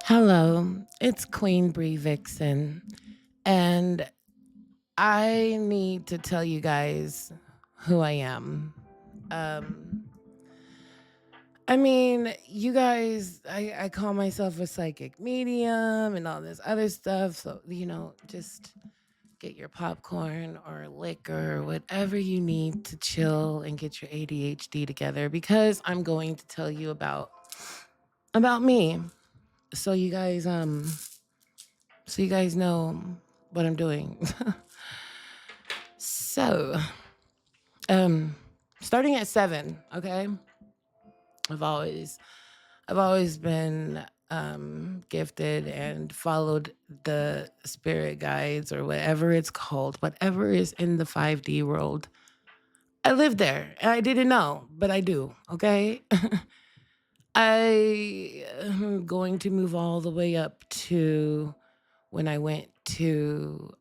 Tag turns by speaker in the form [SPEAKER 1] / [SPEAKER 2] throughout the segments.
[SPEAKER 1] Hello, it's Qweenbrivixen, and I need to tell you guys who I am. Um, you guys, I call myself a psychic medium and all this other stuff. So, just get your popcorn or liquor or whatever you need to chill and get your ADHD together because I'm going to tell you about me. So you guys, know what I'm doing. So, um, starting at 7, okay? I've always I've always been gifted and followed the spirit guides or whatever it's called, whatever is in the 5D world. I live there and I didn't know, but I do, okay? I am going to move all the way up to when I went to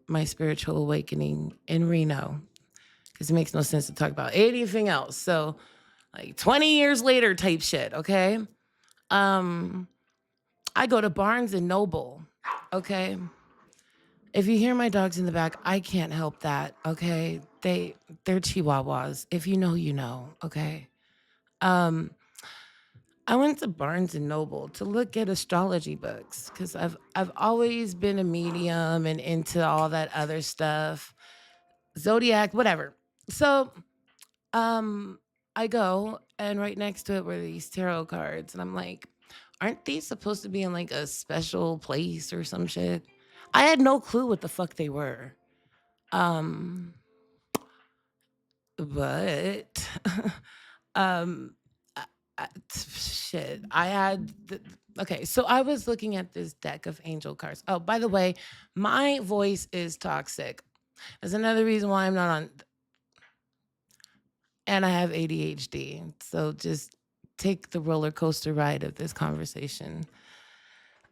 [SPEAKER 1] my spiritual awakening in Reno because it makes no sense to talk about anything else. So, like 20 years later type shit, okay? Um, I go to Barnes and Noble, okay? If you hear my dogs in the back, I can't help that, okay? They're chihuahuas. If you know, you know, okay? Um, I went to Barnes and Noble to look at astrology books because I've always been a medium and into all that other stuff, zodiac, whatever. So Um, I go and right next to it were these tarot cards, and I'm like, aren't these supposed to be in like a special place or some shit? I had no clue what the fuck they were. Um, but um, shit, okay. So I was looking at this deck of angel cards. Oh, by the way, my voice is toxic. That's another reason why I'm not on and I have ADHD. So just take the roller coaster ride of this conversation.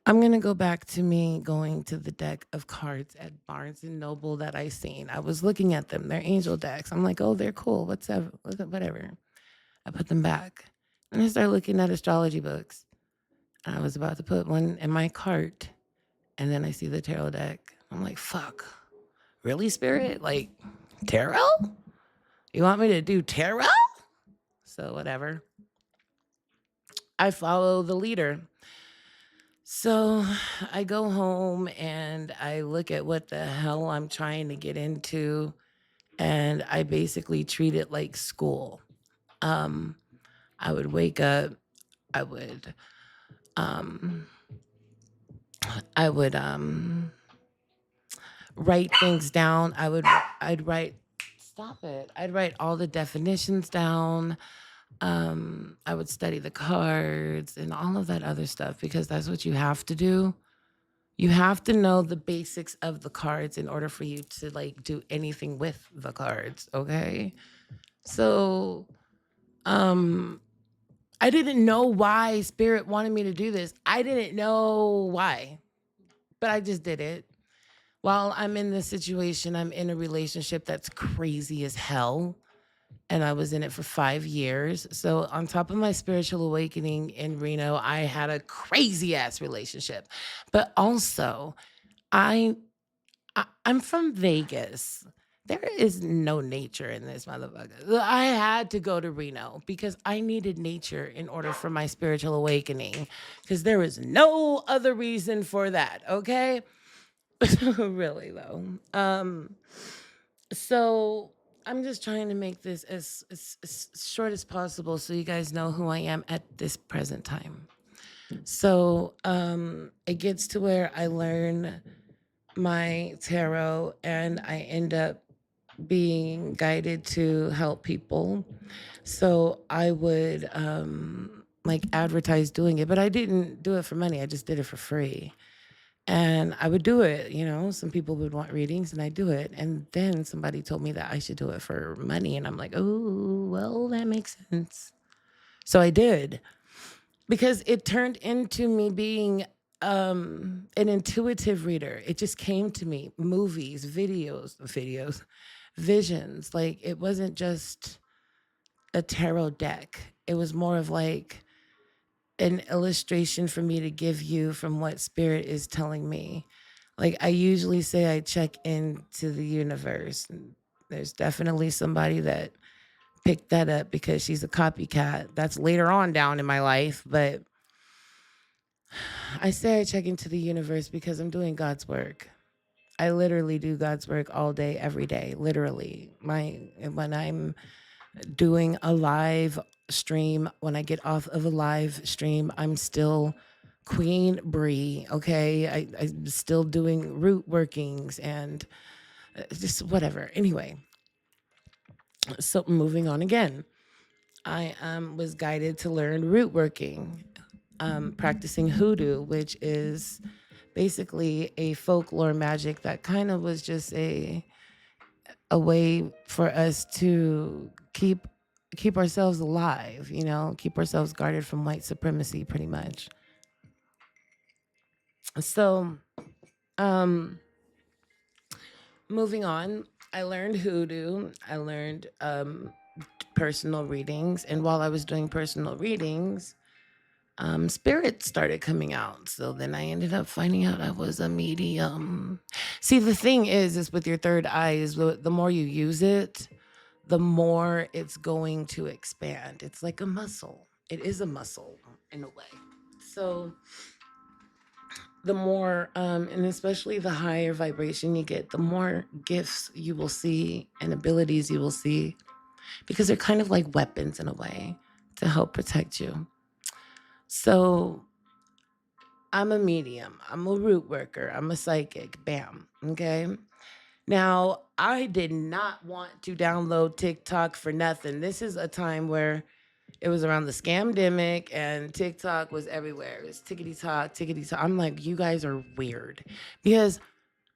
[SPEAKER 1] I'm gonna go back to me going to the deck of cards at Barnes and Noble that I seen. I was looking at them. They're angel decks. I'm like, oh, they're cool. Whatever. I put them back. And I started looking at astrology books. I was about to put one in my cart. And then I see the tarot deck. I'm like, fuck. Really, spirit? Like, tarot? You want me to do tarot? So whatever. I follow the leader. So I go home and I look at what the hell I'm trying to get into, and I basically treat it like school. Um, I would wake up, I would, um, I would write things down. I'd write. Stop it! I'd write all the definitions down. I would study the cards and all of that other stuff because that's what you have to do. You have to know the basics of the cards in order for you to like do anything with the cards, okay? So, um I didn't know why spirit wanted me to do this. I didn't know why, but I just did it. While I'm in this situation, I'm in a relationship that's crazy as hell. And I was in it for 5 years. So, on top of my spiritual awakening in Reno, I had a crazy ass relationship. But also, I I'm from Vegas. There is no nature in this motherfucker. I had to go to Reno because I needed nature in order for my spiritual awakening because there was no other reason for that, okay? Really though. So I'm just trying to make this as short as possible so you guys know who I am at this present time. So it gets to where I learn my tarot and I end up being guided to help people. So I would like advertise doing it, but I didn't do it for money. I just did it for free. And I would do it, some people would want readings and I do it. And then somebody told me that I should do it for money. And I'm like, oh, well, that makes sense. So I did because it turned into me being an intuitive reader. It just came to me, movies, videos, visions. Like it wasn't just a tarot deck. It was more of like an illustration for me to give you from what spirit is telling me. Like I usually say I check into the universe. There's definitely somebody that picked that up because she's a copycat. That's later on down in my life, but I say I check into the universe because I'm doing God's work. I literally do God's work all day, every day. Literally, my when I'm doing a live stream, when I get off of a live stream, I'm still Queen Bree. Okay, I'm still doing root workings and just whatever. Anyway, so moving on again. I was guided to learn root working, practicing hoodoo, which is basically a folklore magic that kind of was just a way for us to keep ourselves alive, keep ourselves guarded from white supremacy pretty much. So, um moving on, I learned hoodoo. I learned personal readings, and while I was doing personal readings, spirits started coming out. So then I ended up finding out I was a medium. See, the thing is with your third eye is the more you use it, the more it's going to expand. It's like a muscle. It is a muscle in a way. So the more, and especially the higher vibration you get, the more gifts you will see and abilities you will see, because they're kind of like weapons in a way to help protect you. So I'm a medium. I'm a root worker. I'm a psychic. Bam. Okay. Now, I did not want to download TikTok for nothing. This is a time where it was around the scamdemic and TikTok was everywhere. It was tickety talk, tickety talk. I'm like, you guys are weird because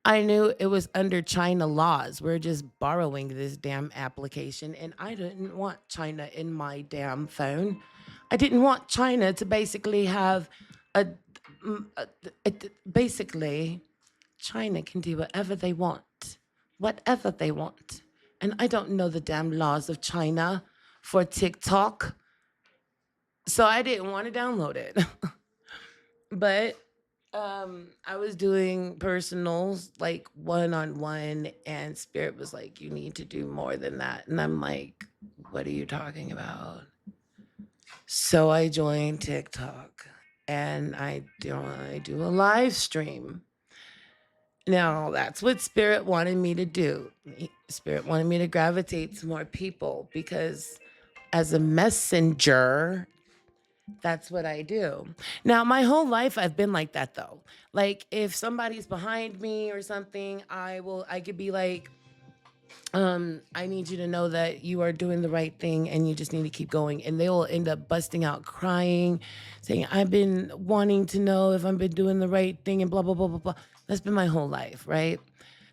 [SPEAKER 1] I knew it was under China laws. We're just borrowing this damn application, and I didn't want China in my damn phone. I didn't want China to basically have a, basically, China can do whatever they want. And I don't know the damn laws of China for TikTok. So I didn't want to download it. But I was doing personals like one on one, and Spirit was like, you need to do more than that. And I'm like, what are you talking about? So I joined TikTok and I do a live stream. Now, that's what Spirit wanted me to do. Spirit wanted me to gravitate to more people because as a messenger, that's what I do. Now, my whole life I've been like that though. Like if somebody's behind me or something, I could be like, I need you to know that you are doing the right thing and you just need to keep going. And they will end up busting out crying, saying, I've been wanting to know if I've been doing the right thing and blah, blah, blah, blah, blah. That's been my whole life, right?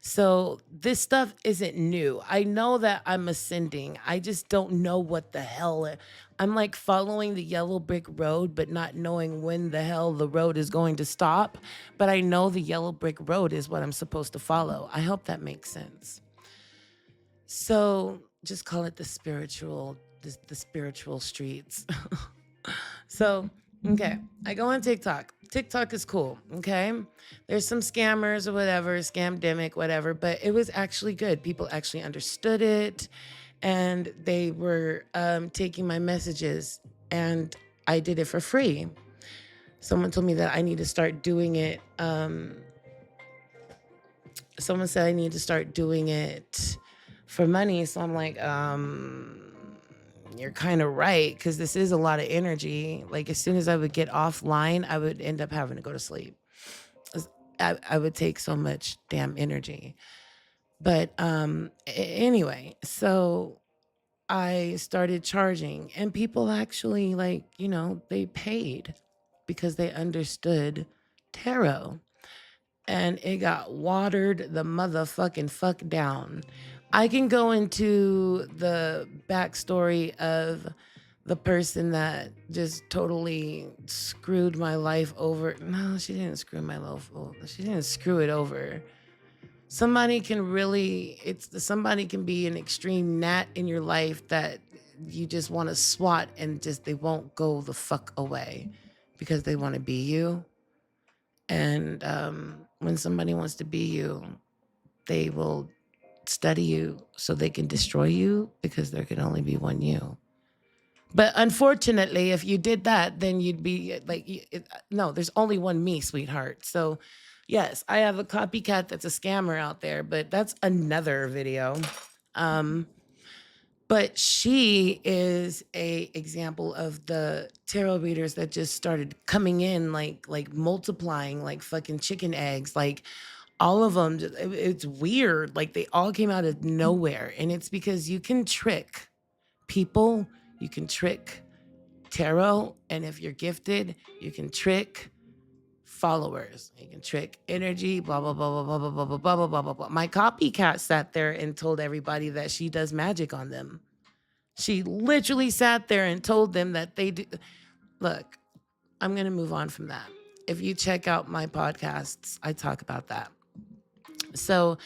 [SPEAKER 1] So this stuff isn't new. I know that I'm ascending. I just don't know what the hell. I'm like following the yellow brick road, but not knowing when the hell the road is going to stop. But I know the yellow brick road is what I'm supposed to follow. I hope that makes sense. So just call it the spiritual streets. So, okay, I go on TikTok. TikTok is cool, okay? There's some scammers or whatever, scamdemic, whatever, but it was actually good. People actually understood it and they were taking my messages, and I did it for free. Someone told me that I need to start doing it. Someone said I need to start doing it for money. So I'm like, you're kind of right, because this is a lot of energy. Like as soon as I would get offline, I would end up having to go to sleep. I would take so much damn energy. But anyway, so I started charging, and people actually, like, they paid because they understood tarot, and it got watered the motherfucking fuck down. I can go into the backstory of the person that just totally screwed my life over. No, she didn't screw my life over. She didn't screw it over. Somebody can be an extreme gnat in your life that you just want to swat and just they won't go the fuck away. because they want to be you. And when somebody wants to be you, they will study you so they can destroy you because there can only be one you. But unfortunately, if you did that, then you'd be like, no, there's only one me, sweetheart. So, yes, I have a copycat that's a scammer out there, but that's another video. Um, but she is a example of the tarot readers that just started coming in like multiplying like fucking chicken eggs. Like all of them, it's weird. Like they all came out of nowhere, and it's because you can trick people, you can trick tarot, and if you're gifted, you can trick followers, you can trick energy, blah blah blah blah blah blah blah blah blah blah blah blah. My copycat sat there and told everybody that she does magic on them. She literally sat there and told them that they do. Look, I'm gonna move on from that. If you check out my podcasts, I talk about that. So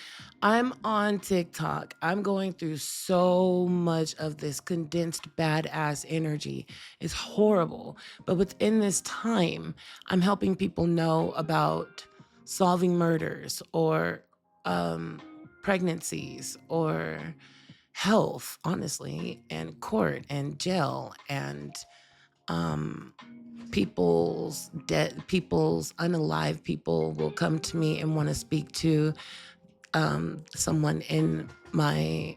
[SPEAKER 1] I'm on TikTok. I'm going through so much of this condensed badass energy. It's horrible. But within this time, I'm helping people know about solving murders or pregnancies or health, honestly, and court and jail and people's dead people's unalive people will come to me and want to speak to someone in my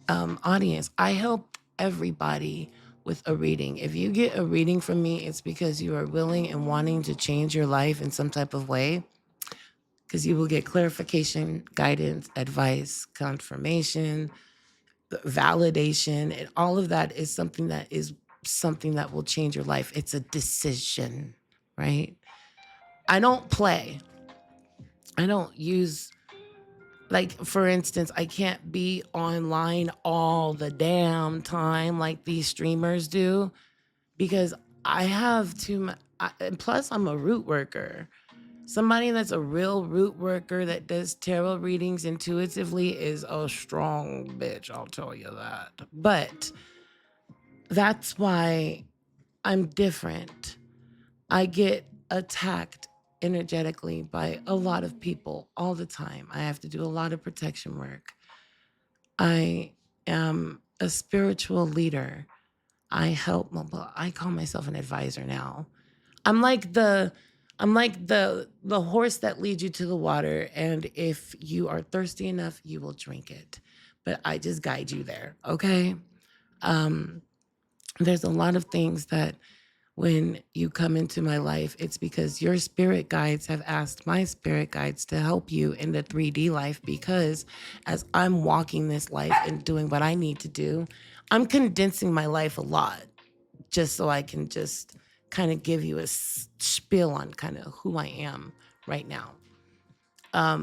[SPEAKER 1] audience. I help everybody with a reading. If you get a reading from me, it's because you are willing and wanting to change your life in some type of way, because you will get clarification, guidance, advice, confirmation, validation, and all of that is something that will change your life. It's a decision, right? I don't play. I don't use, like, for instance, I can't be online all the damn time like these streamers do, because I have too much. And plus, I'm a root worker. Somebody that's a real root worker that does tarot readings intuitively is a strong bitch, I'll tell you that. But that's why I'm different. I get attacked energetically by a lot of people all the time. I have to do a lot of protection work. I am a spiritual leader. I call myself an advisor now. I'm like the horse that leads you to the water, and if you are thirsty enough, you will drink it. But I just guide you there, okay? There's a lot of things that when you come into my life, it's because your spirit guides have asked my spirit guides to help you in the 3D life, because as I'm walking this life and doing what I need to do, I'm condensing my life a lot just so I can just kind of give you a spiel on kind of who I am right now. I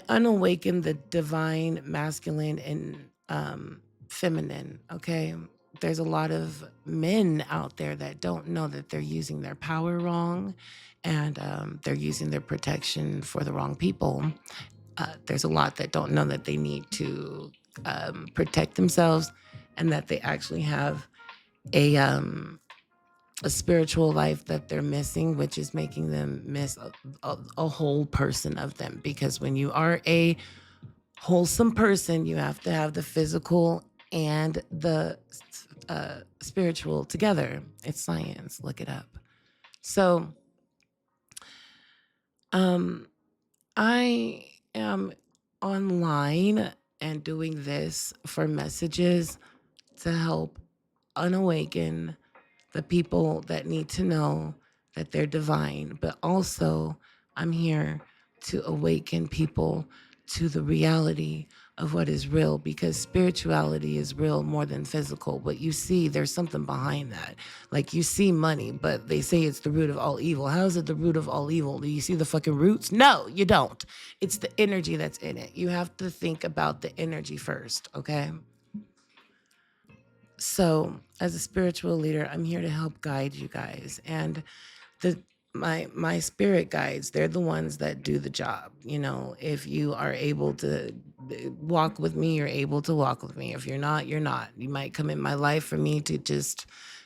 [SPEAKER 1] unawaken the divine masculine and feminine, okay? There's a lot of men out there that don't know that they're using their power wrong, and they're using their protection for the wrong people. There's a lot that don't know that they need to protect themselves, and that they actually have a spiritual life that they're missing, which is making them miss a whole person of them. Because when you are a wholesome person, you have to have the physical and the spiritual together. It's science. Look it up. So, I am online and doing this for messages to help unawaken the people that need to know that they're divine. But also, I'm here to awaken people to the reality of what is real, because spirituality is real more than physical. What you see, there's something behind that. Like, you see money, but they say it's the root of all evil. How is it the root of all evil? Do you see the fucking roots? No, you don't. It's the energy that's in it. You have to think about the energy first, okay? So, as a spiritual leader, I'm here to help guide you guys. And my spirit guides, they're the ones that do the job. You know, if you are able to walk with me, you're able to walk with me. If you're not, you're not. You might come in my life for me to just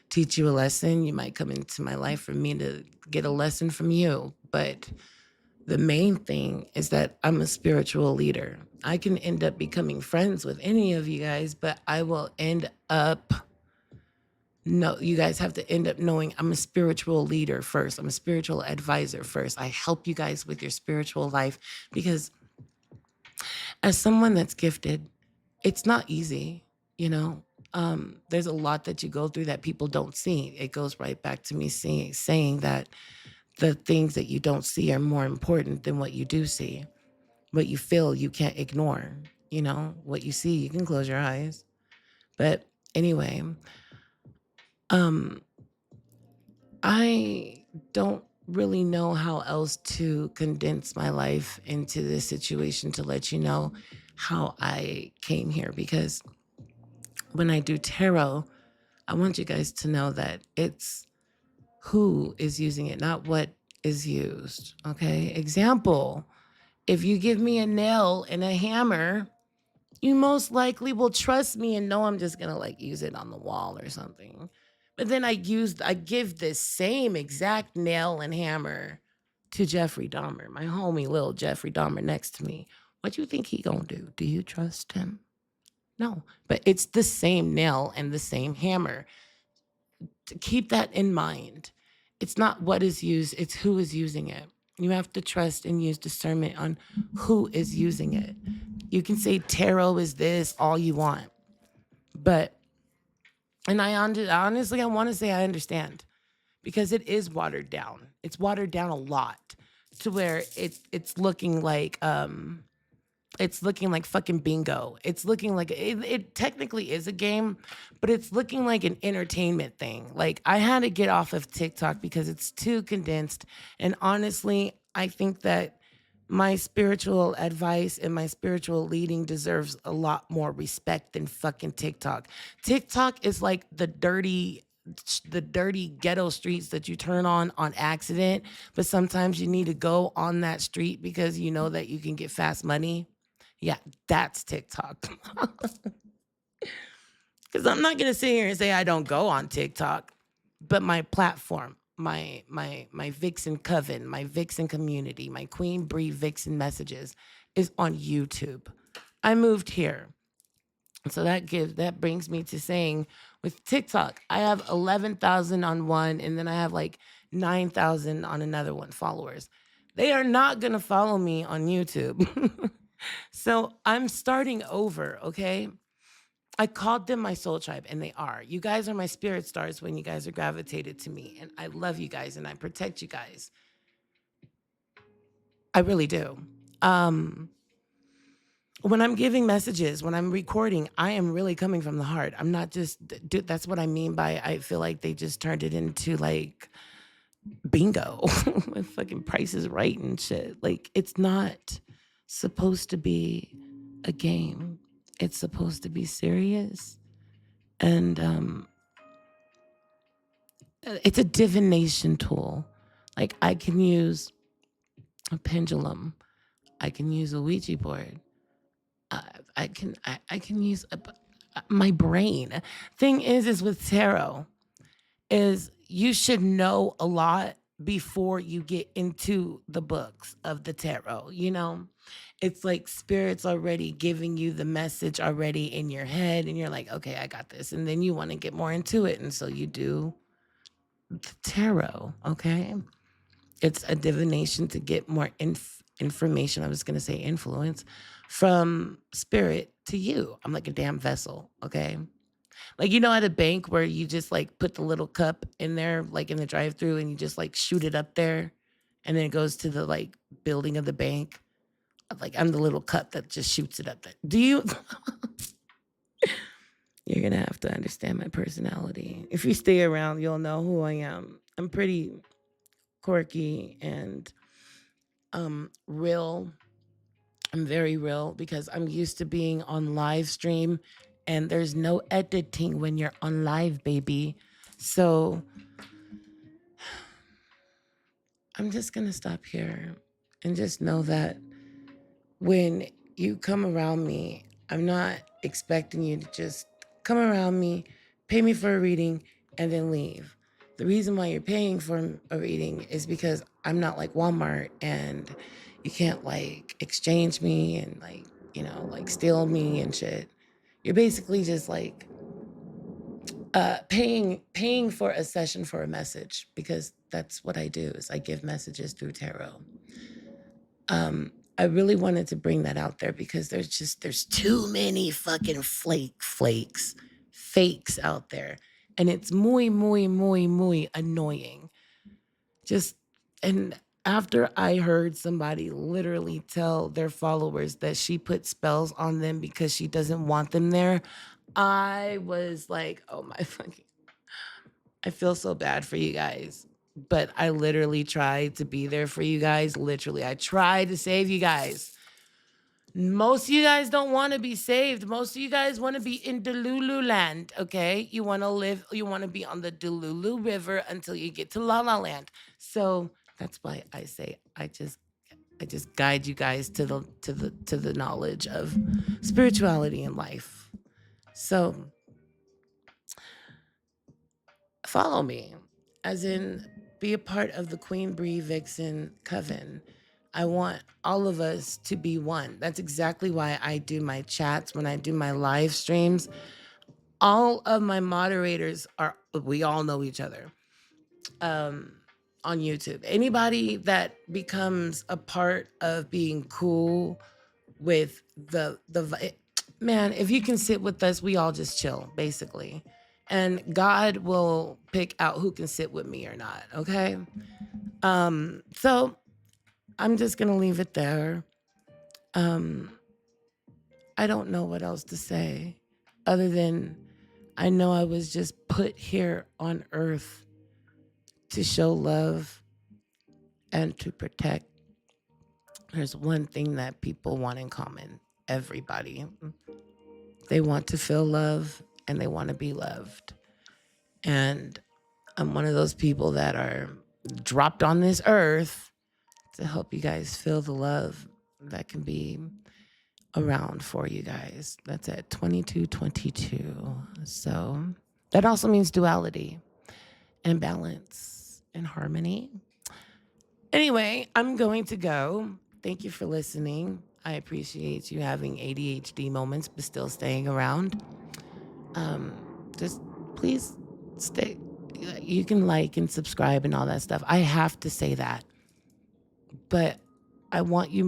[SPEAKER 1] teach you a lesson. You might come into my life for me to get a lesson from you. But the main thing is that I'm a spiritual leader. I can end up becoming friends with any of you guys, but I will end up no, you guys have to end up knowing I'm a spiritual leader first. I'm a spiritual advisor first. I help you guys with your spiritual life because as someone that's gifted, it's not easy, you know. There's a lot that you go through that people don't see. It goes right back to me saying that the things that you don't see are more important than what you do see. What you feel, you can't ignore. You know, what you see, you can close your eyes. But anyway, um, I don't really know how else to condense my life into this situation to let you know how I came here because when I do tarot, I want you guys to know that it's who is using it, not what is used. Okay. Example, if you give me a nail and a hammer, you most likely will trust me and know I'm just gonna like use it on the wall or something. But then I give this same exact nail and hammer to Jeffrey Dahmer, my homie little Jeffrey Dahmer next to me. What do you think he gonna do? Do you trust him? No. But it's the same nail and the same hammer. To keep that in mind. It's not what is used, it's who is using it. You have to trust and use discernment on who is using it. You can say tarot is this all you want, but and honestly, I want to say I understand because it is watered down. It's watered down a lot to where it's looking like fucking bingo. It's looking like it technically is a game, but it's looking like an entertainment thing. Like I had to get off of TikTok because it's too condensed. And honestly, I think that my spiritual advice and my spiritual leading deserves a lot more respect than fucking TikTok. TikTok is like the dirty ghetto streets that you turn on accident, but sometimes you need to go on that street because you know that you can get fast money. Yeah, that's TikTok. Because I'm not gonna sit here and say I don't go on TikTok, but my platform, my Vixen coven, my Vixen community, my Qweenbrivixen messages is on YouTube. I moved here. So that brings me to saying with TikTok, I have 11,000 on one and then I have like 9,000 on another one followers. They are not going to follow me on YouTube. So I'm starting over, okay? I called them my soul tribe and they are. You guys are my spirit stars when you guys are gravitated to me and I love you guys and I protect you guys. I really do. Um when I'm giving messages, when I'm recording, I am really coming from the heart. I'm not just, dude, that's what I mean by I feel like they just turned it into like bingo with fucking prices right and shit. Like, it's not supposed to be a game, it's supposed to be serious. And it's a divination tool. Like, I can use a pendulum, I can use a Ouija board, uh, I can use my brain. Thing is with tarot is you should know a lot before you get into the books of the tarot. You know, it's like spirits already giving you the message already in your head, and you're like, okay, I got this, and then you want to get more into it, and so you do the tarot. Okay, it's a divination to get more information. I was going to say influence from spirit to you. I'm like a damn vessel. Okay. Like, you know, at a bank where you just like put the little cup in there, like in the drive through, and you just like shoot it up there and then it goes to the like building of the bank. Like, I'm the little cup that just shoots it up there. Do you? You're going to have to understand my personality. If you stay around, you'll know who I am. I'm pretty quirky and real. I'm very real because I'm used to being on live stream and there's no editing when you're on live, baby. So I'm just going to stop here and just know that when you come around me, I'm not expecting you to just come around me, pay me for a reading, and then leave. The reason why you're paying for a reading is because I'm not like Walmart, and you can't like exchange me and like, like steal me and shit. You're basically just like paying for a session for a message, because that's what I do, is I give messages through tarot. I really wanted to bring that out there because there's too many fucking fakes out there, and it's muy annoying. Just and after I heard somebody literally tell their followers that she put spells on them because she doesn't want them there, I was like, oh my fucking, I feel so bad for you guys. But I literally tried to be there for you guys. Literally, I tried to save you guys. Most of you guys don't want to be saved. Most of you guys want to be in Delulu land, okay? You want to be on the Delulu River until you get to La La Land. So that's why I say I just guide you guys to the knowledge of spirituality and life. So follow me, as in be a part of the Qweenbrivixen coven. I want all of us to be one. That's exactly why I do my chats when I do my live streams. All of my moderators we all know each other on YouTube. Anybody that becomes a part of being cool with man, if you can sit with us, we all just chill, basically. And God will pick out who can sit with me or not, okay? So I'm just gonna leave it there. I don't know what else to say other than I know I was just put here on earth to show love and to protect. There's one thing that people want in common, everybody. They want to feel love and they want to be loved. And I'm one of those people that are dropped on this earth to help you guys feel the love that can be around for you guys. That's at 2222. So that also means duality and balance and harmony. Anyway, I'm going to go. Thank you for listening. I appreciate you having ADHD moments but still staying around. Just please stay. You can like and subscribe and all that stuff. I have to say that. But I want you